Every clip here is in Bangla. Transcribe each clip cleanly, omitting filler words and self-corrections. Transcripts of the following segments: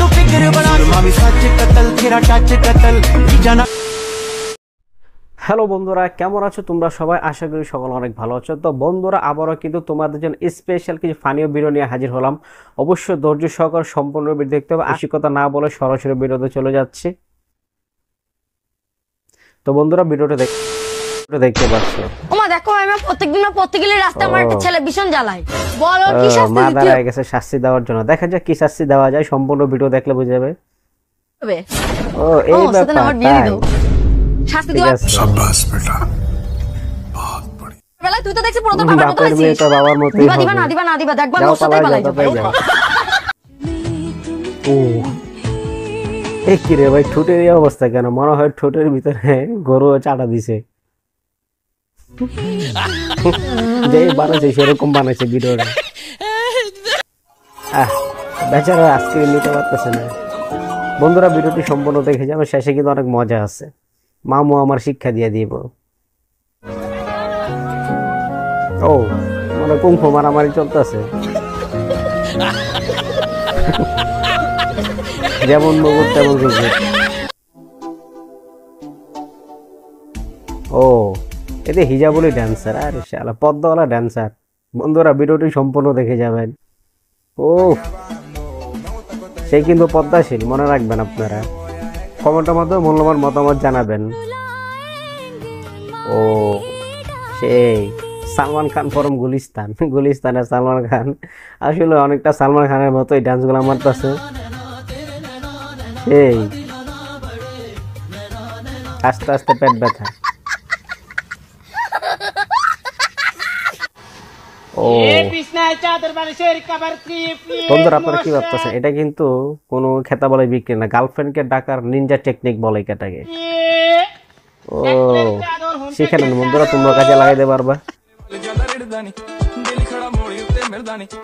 तो फिक्र बना मामी सच कतल तेरा टच कतल जाना। হ্যালো বন্ধুরা, কেমন আছো তোমরা সবাই? আশা করি সকলে অনেক ভালো আছো। তো বন্ধুরা, আবারও কিন্তু তোমাদের জন্য স্পেশাল কিছু ফানিও ভিডিও নিয়ে হাজির হলাম। অবশ্যই ধৈর্য সহকারে সম্পূর্ণ ভিডিও দেখতে হবে। বেশি কথা না বলে সরাসরি ভিডিওতে চলে যাচ্ছি। তো বন্ধুরা, ভিডিওটা দেখতে পাচ্ছ। ওমা দেখো, আমি প্রত্যেকদিন রাস্তায় আমার একটা ছেলে ভীষণ জ্বালায়। বল ওর কি শাস্তি দিতে হবে? মা দাঁড়ায় গেছে শাস্তি দেওয়ার জন্য। দেখা যাক কি শাস্তি দেওয়া যায়, সম্পূর্ণ ভিডিও দেখলে বুঝে যাবে। ও এই ব্যাপার, শাস্তি দিবা। শাবাশ বেটা, বহুত বড়ি। বেলা তুই তো দেখছিস পুরো তো বাবার মতো আছিস। তো বাবার মতোই হবে। দিবা দেখবা মোর সাথে পালাই যাবে। ও এই কি রে ভাই, ঠোঁটের এই অবস্থা কেন? মনে হয় ঠোঁটের ভিতরে গরু চাটা দিছে। যে বানাইছে সেরকম বানাইছে ভিডিওটা। বেচারা আজকে নিতে পারতেছে না। বন্ধুরা, ভিডিওটি সম্পূর্ণ দেখে যাবে, শেষে কিন্তু অনেক মজা আছে। মামু আমার শিক্ষা দিয়ে দিব। ও মানে কুংফু মারামারি চলতেছে, যেমন মুগুর তেমন কুকুর। ও এতে হিজাবুলি ড্যান্সার, আর শালা পদ্মওয়ালা ড্যান্সার। বন্ধুরা, ভিডিওটি সম্পূর্ণ দেখে যাবেন। ও সে কিন্তু পদ্মাশীল, মনে রাখবেন আপনারা। কমেন্টের মাধ্যমে মূল্যবান মতামত জানাবেন। ও সেই সালমান খান ফরম গুলিস্তানের সালমান খান। আসলে অনেকটা সালমান খানের মতোই ডান্সগুলো মারতেছে। সেই আস্তে আস্তে পেট ব্যথা। ও বন্ধুরা, আপনারা কি ভাবতেছেন? এটা কিন্তু কোনো খেতা বলে বিক্রি না, গার্লফ্রেন্ডকে ডাকার নিনজা টেকনিক বলে এটাকে। ও শিখে নেন বন্ধুরা, তোমরা কাজে লাগাইতে পারবা।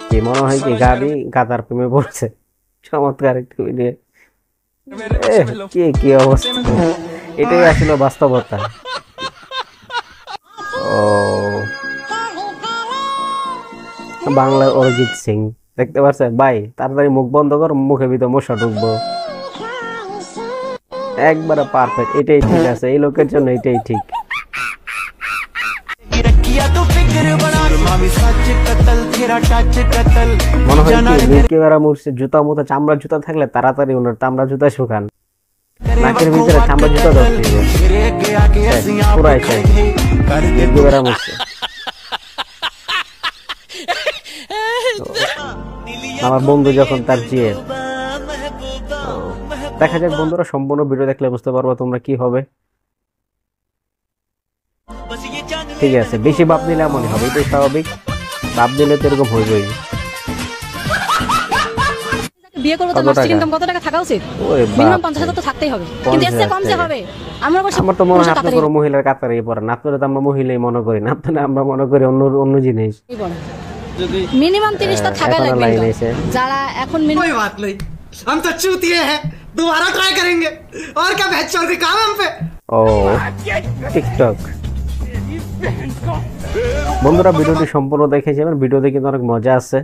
কি মনে হয় কি গাড়ি গাদার প্রেমে পড়ছে? চমৎকার একটু ভিডিও। কি অবস্থা, এটাই আসলে বাস্তবতা। ও বাংলা অরিজিৎ সিং, দেখতে পাচ্ছেন ভাই? তাড়াতাড়ি মুখ বন্ধ কর, মুখের ভিতর মশা ঢুকবো। একবারে পারফেক্ট, এটাই ঠিক আছে। এই লোকের জন্য এটাই ঠিক। মনে হয় কি বেড়া মরছে। জুতা মতো চামড়া জুতা থাকলে তাড়াতাড়ি ওনার চামড়া জুতা শুকান। নাকের ভিতরে চামড়া জুতা ধরতে পুরাই বেড়া মরছে। আমার বন্ধু যখন তার জিয়ে। দেখা যাক বন্ধুরা, সম্পূর্ণ ভিডিও দেখলে বুঝতে পারবো তোমরা কি হবে। ঠিক আছে, বেশি ভাব নিলে এমনই হবে, এটাই স্বাভাবিক। ভাব দিলে তো এরকম হইবেই। বিয়ে করব তো মাসিক ইনকাম কত টাকা থাকা উচিত? মিনিমাম 50,000 তো থাকতেই হবে, কিন্তু এর চেয়ে কম যে হবে। আমার তো মনে হয় আপনি পুরো মহিলার কাতারেই পড়েন। আপনারা তো আমরা মহিলাই মনে করি না, আপনারা আমরা মনে করি অন্য জিনিস। মিনিমাম 30 টা থাকা লাগবে। যারা এখন कोई बात नहीं, हम तो चूतिए हैं, दोबारा ट्राई करेंगे। और क्या बहस चल रही काम हम पे। ও টিকটক। বন্ধুরা, ভিডিওটি সম্পূর্ণ দেখে যাবেন, ভিডিওতে কিন্তু অনেক মজা আছে।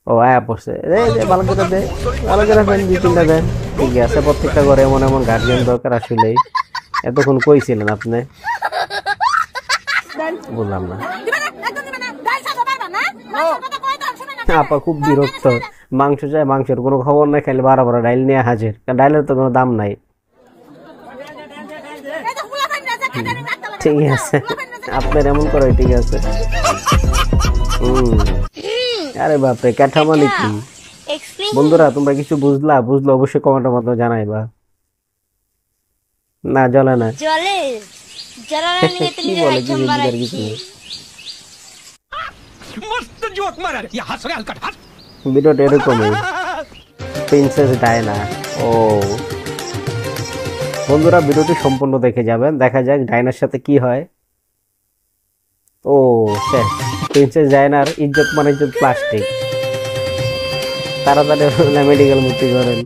ও আয়া পড়ছে, ভালো করে দেন, দুই তিনটা দেন। ঠিক আছে, প্রত্যেকটা ঘরে এমন এমন গার্জিয়ান দরকার। আসলেই এতক্ষণ কই ছিলেন আপনি? বললাম না আপা, খুব বিরক্ত। মাংস চাই, মাংসের কোনো খবর নাই, খাইলে বারো ডাইল নিয়ে হাজির। ডাইলের তো কোনো দাম নাই। ঠিক আছে, আপনার এমন করে ঠিক আছে। আরে বাপরে, ক্যাঠামালি কি? বন্ধুরা, তোমরা কিছু বুঝলে অবশ্যই কমেন্টের মাধ্যমে জানাইবা। না জ্বলে না, কি বলে কিছু ভিডিওটা এরকমই। Princess Diana. ও বন্ধুরা, ভিডিওটি সম্পূর্ণ দেখে যাবেন। দেখা যাক ডায়নার সাথে কি হয়। ও শেষ, প্রিন্সেস ডায়নার ইজ্জত মানে ইজ্জত প্লাস্টিক। তাড়াতাড়ি মেডিকেল ভর্তি করেন।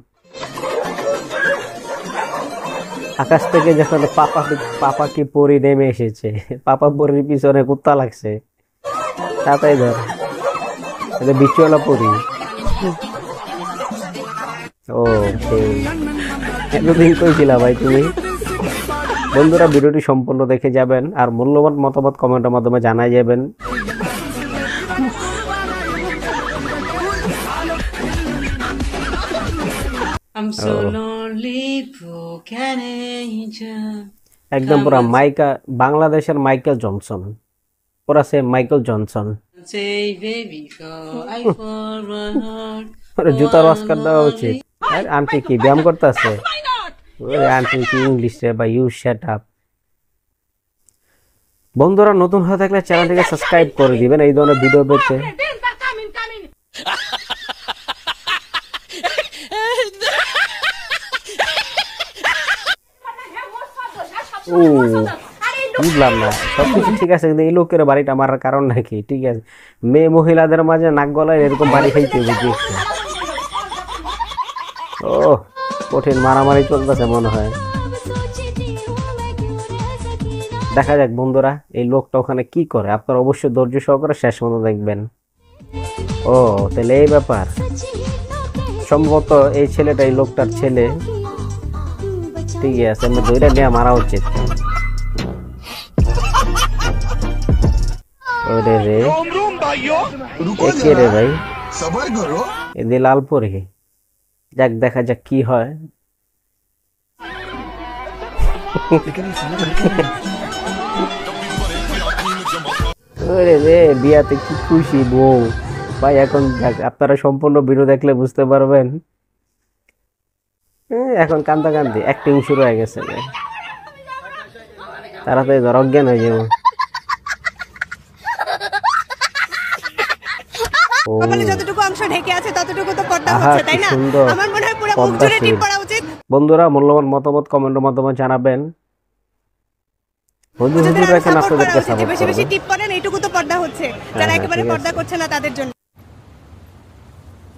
আকাশ থেকে যখন পাপা কি পরি নেমে এসেছে, পাপা পরির পিছনে কুত্তা লাগছে। তাড়াতাড়ি ধর, বিচুয়ালা পরি। ওকে, এতদিন কইছিলা ভাই তুমি। বন্ধুরা ভিডিওটি সম্পূর্ণ দেখে যাবেন আর মূল্যবান মতামত কমেন্টের মাধ্যমে জানাই যাবেন। একদম পুরা বাংলাদেশের মাইকেল জনসন, পুরা সে মাইকেল জনসন। জুতার অস্কার দেওয়া উচিত। আন্টি কি ব্যায়াম করতেছে? আন্টি কি ইংলিশ রে বা ইউ শাট আপ। বন্ধুরা নতুন হয়ে থাকলে চ্যানেলটিকে সাবস্ক্রাইব করে দিবেন এই ধরনের ভিডিও পেতে। বুঝলাম না, সবকিছু ঠিক আছে কিন্তু এই লোকের বাড়িটা মারার কারণ নাকি? ঠিক আছে, মেয়ে মহিলাদের মাঝে নাক গলায় এরকম বাড়ি খাইতে বুঝি। ও কঠিন মারামারি চলতেছে মনে হয়। দেখা যাক বন্ধুরা এই লোকটা ওখানে কি করে, আপনারা অবশ্যই ধৈর্য সহকারে শেষ পর্যন্ত দেখবেন। ও তাহলে এই ব্যাপার, সম্ভবত এই ছেলেটা এই লোকটার ছেলে। ঠিক আছে, আমি ধৈর্য নিয়ে মারা উচিত। ওরে রে একে রে ভাই, এদি লাল পরে। যাক দেখা যাক কি হয়। ওরে রে বিয়াতে কি খুশি বউ ভাই। এখন আপনারা সম্পূর্ণ ভিডিও দেখলে বুঝতে পারবেন। এখন কান্দা কান্দি অ্যাক্টিং শুরু হয়ে গেছে, তাড়াতাড়ি ধর অজ্ঞান হয়ে যাবো। বন্ধুরা মূল্যবান মতামত কমেন্টের মাধ্যমে জানাবেন।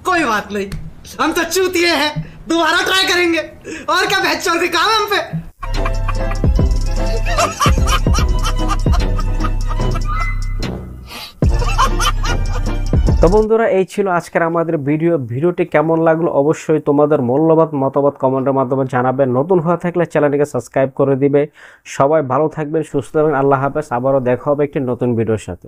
कोई बात नहीं, हम तो चूतिए हैं, दोबारा ट्राई करेंगे। और क्या बहस चल रही काम हम पे। তো বন্ধুরা এই ছিল আজকের আমাদের ভিডিওটি কেমন লাগলো অবশ্যই তোমাদের মূল্যবান মতামত কমেন্টের মাধ্যমে জানাবেন। নতুন হয়ে থাকলে চ্যানেলটিকে সাবস্ক্রাইব করে দিবে। সবাই ভালো থাকবেন, সুস্থ থাকবেন। আল্লাহ হাফেজ। আবারও দেখা হবে একটি নতুন ভিডিওর সাথে।